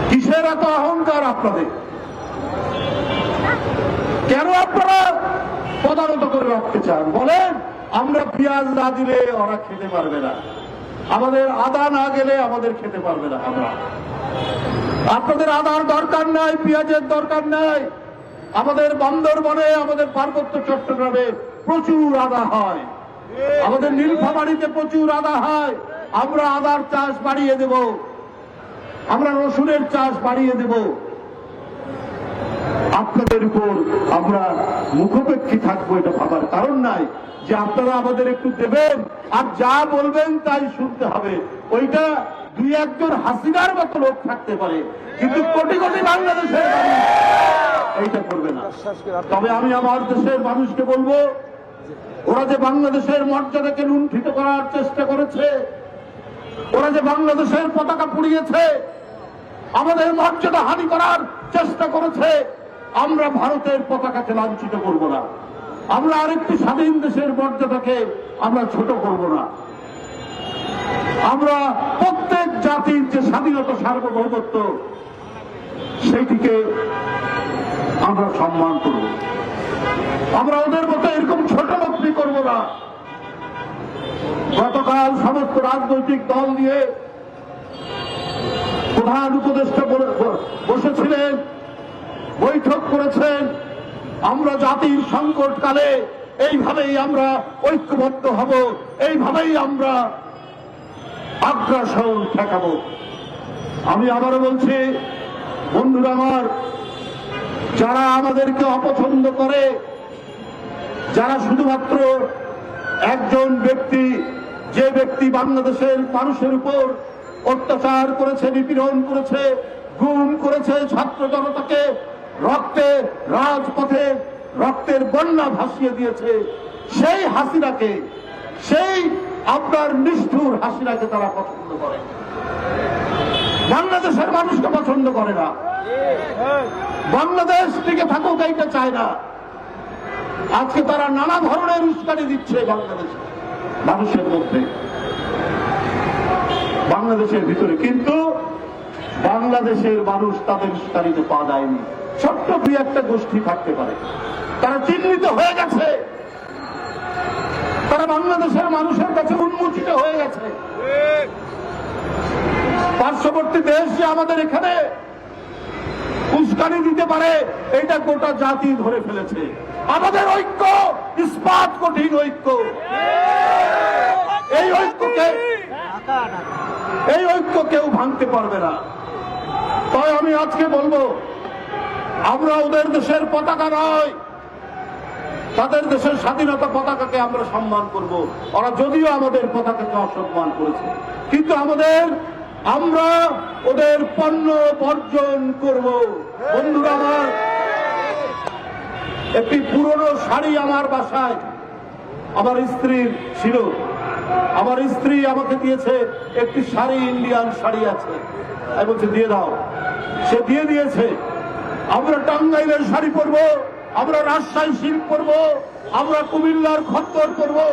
কিসের এত অহংকার আপনাদের? কেন আপনারা প্রধানত করে রাখতে চান? বলেন আমরা পেঁয়াজ না দিলে ওরা খেতে পারবে না, আমাদের আদা না গেলে আমাদের খেতে পারবে না। আমরা আপনাদের আদার দরকার নাই, পেঁয়াজের দরকার নাই। আমাদের বান্দরবনে, আমাদের পার্বত্য চট্টগ্রামে প্রচুর আদা হয়, আমাদের নীলফামারীতে প্রচুর আদা হয়। আমরা আদার চাষ বাড়িয়ে দেব, আমরা রসুনের চাষ বাড়িয়ে দেব। আপনাদের উপর আমরা মুখাপেক্ষী থাকবো এটা ভাবার কারণ নাই যে আপনারা আমাদের একটু দেবেন আর যা বলবেন তাই শুনতে হবে। ওইটা দুই একজন হাসিনার মতো লোক থাকতে পারে, কিন্তু কোটি কোটি বাংলাদেশের মানুষ এইটা করবে না। তবে আমি আমার দেশের মানুষকে বলবো, ওরা যে বাংলাদেশের মর্যাদাকে লুণ্ঠিত করার চেষ্টা করেছে, ওরা যে বাংলাদেশের পতাকা পুড়িয়েছে, আমাদের মর্যাদা হানি করার চেষ্টা করেছে, আমরা ভারতের পতাকাকে লাঞ্ছিত করব না। আমরা আরেকটি স্বাধীন দেশের মর্যাদাকে আমরা ছোট করব না। আমরা প্রত্যেক জাতির যে স্বাধীনতা, সার্বভৌমত্ব, সেইটিকে আমরা সম্মান করব। আমরা ওদের মতো এরকম ছোট মতই করব না। গতকাল সমস্ত রাজনৈতিক দল নিয়ে প্রধান উপদেষ্টা বসেছিলেন, বৈঠক করেছেন। আমরা জাতির সংকটকালে এইভাবেই আমরা ঐক্যবদ্ধ হব, এইভাবেই আমরা আগ্রাসন ঠেকাবো। আমি আবারও বলছি, বন্ধুরা আমার, যারা আমাদেরকে অপছন্দ করে, যারা শুধুমাত্র একজন ব্যক্তি, যে ব্যক্তি বাংলাদেশের মানুষের উপর অত্যাচার করেছে, নিপীড়ন করেছে, গুম করেছে, ছাত্র জনতাকে রক্তে, রাজপথে রক্তের বন্যা ভাসিয়ে দিয়েছে, সেই হাসিনাকে, সেই আপনার নিষ্ঠুর হাসিনাকে তারা পছন্দ করে, বাংলাদেশের মানুষকে পছন্দ করে না। বাংলাদেশ টিকে থাকুক এইটা চায় না। আজকে তারা নানা ধরনের উস্কানি দিচ্ছে বাংলাদেশে, মানুষের মধ্যে, বাংলাদেশের ভিতরে, কিন্তু বাংলাদেশের মানুষ তাদের উস্কানিতে পা দেয়নি। ছোট্ট দুই একটা গোষ্ঠী থাকতে পারে, তারা চিহ্নিত হয়ে গেছে, তারা বাংলাদেশের মানুষের কাছে উন্মোচিত হয়ে গেছে। পার্শ্ববর্তী দেশ যে আমাদের এখানে উস্কানি দিতে পারে, এটা গোটা জাতি ধরে ফেলেছে। আমাদের ঐক্য ইস্পাত কঠিন ঐক্য, এই ঐক্য কেউ ভাঙতে পারবে না। তাই আমি আজকে বলবো, আমরা ওদের দেশের পতাকা নয়, তাদের দেশের স্বাধীনতা পতাকাকে আমরা সম্মান করব। ওরা যদিও আমাদের পতাকাকে অসম্মান করেছে, কিন্তু আমরা ওদের পণ্য বর্জন করব। বন্ধুরা আমার, একটি পুরনো শাড়ি আমার বাসায় আমার স্ত্রীর ছিল, আমার স্ত্রী আমাকে দিয়েছে একটি শাড়ি, ইন্ডিয়ান শাড়ি আছে, আমি বলছি দিয়ে দাও, সে দিয়ে দিয়েছে। আমরা টাঙ্গাইলের শাড়ি পরবো, আমরা রাজশাহী সিল্ক পরবো, আমরা কুমিল্লার খদ্দর পরবো,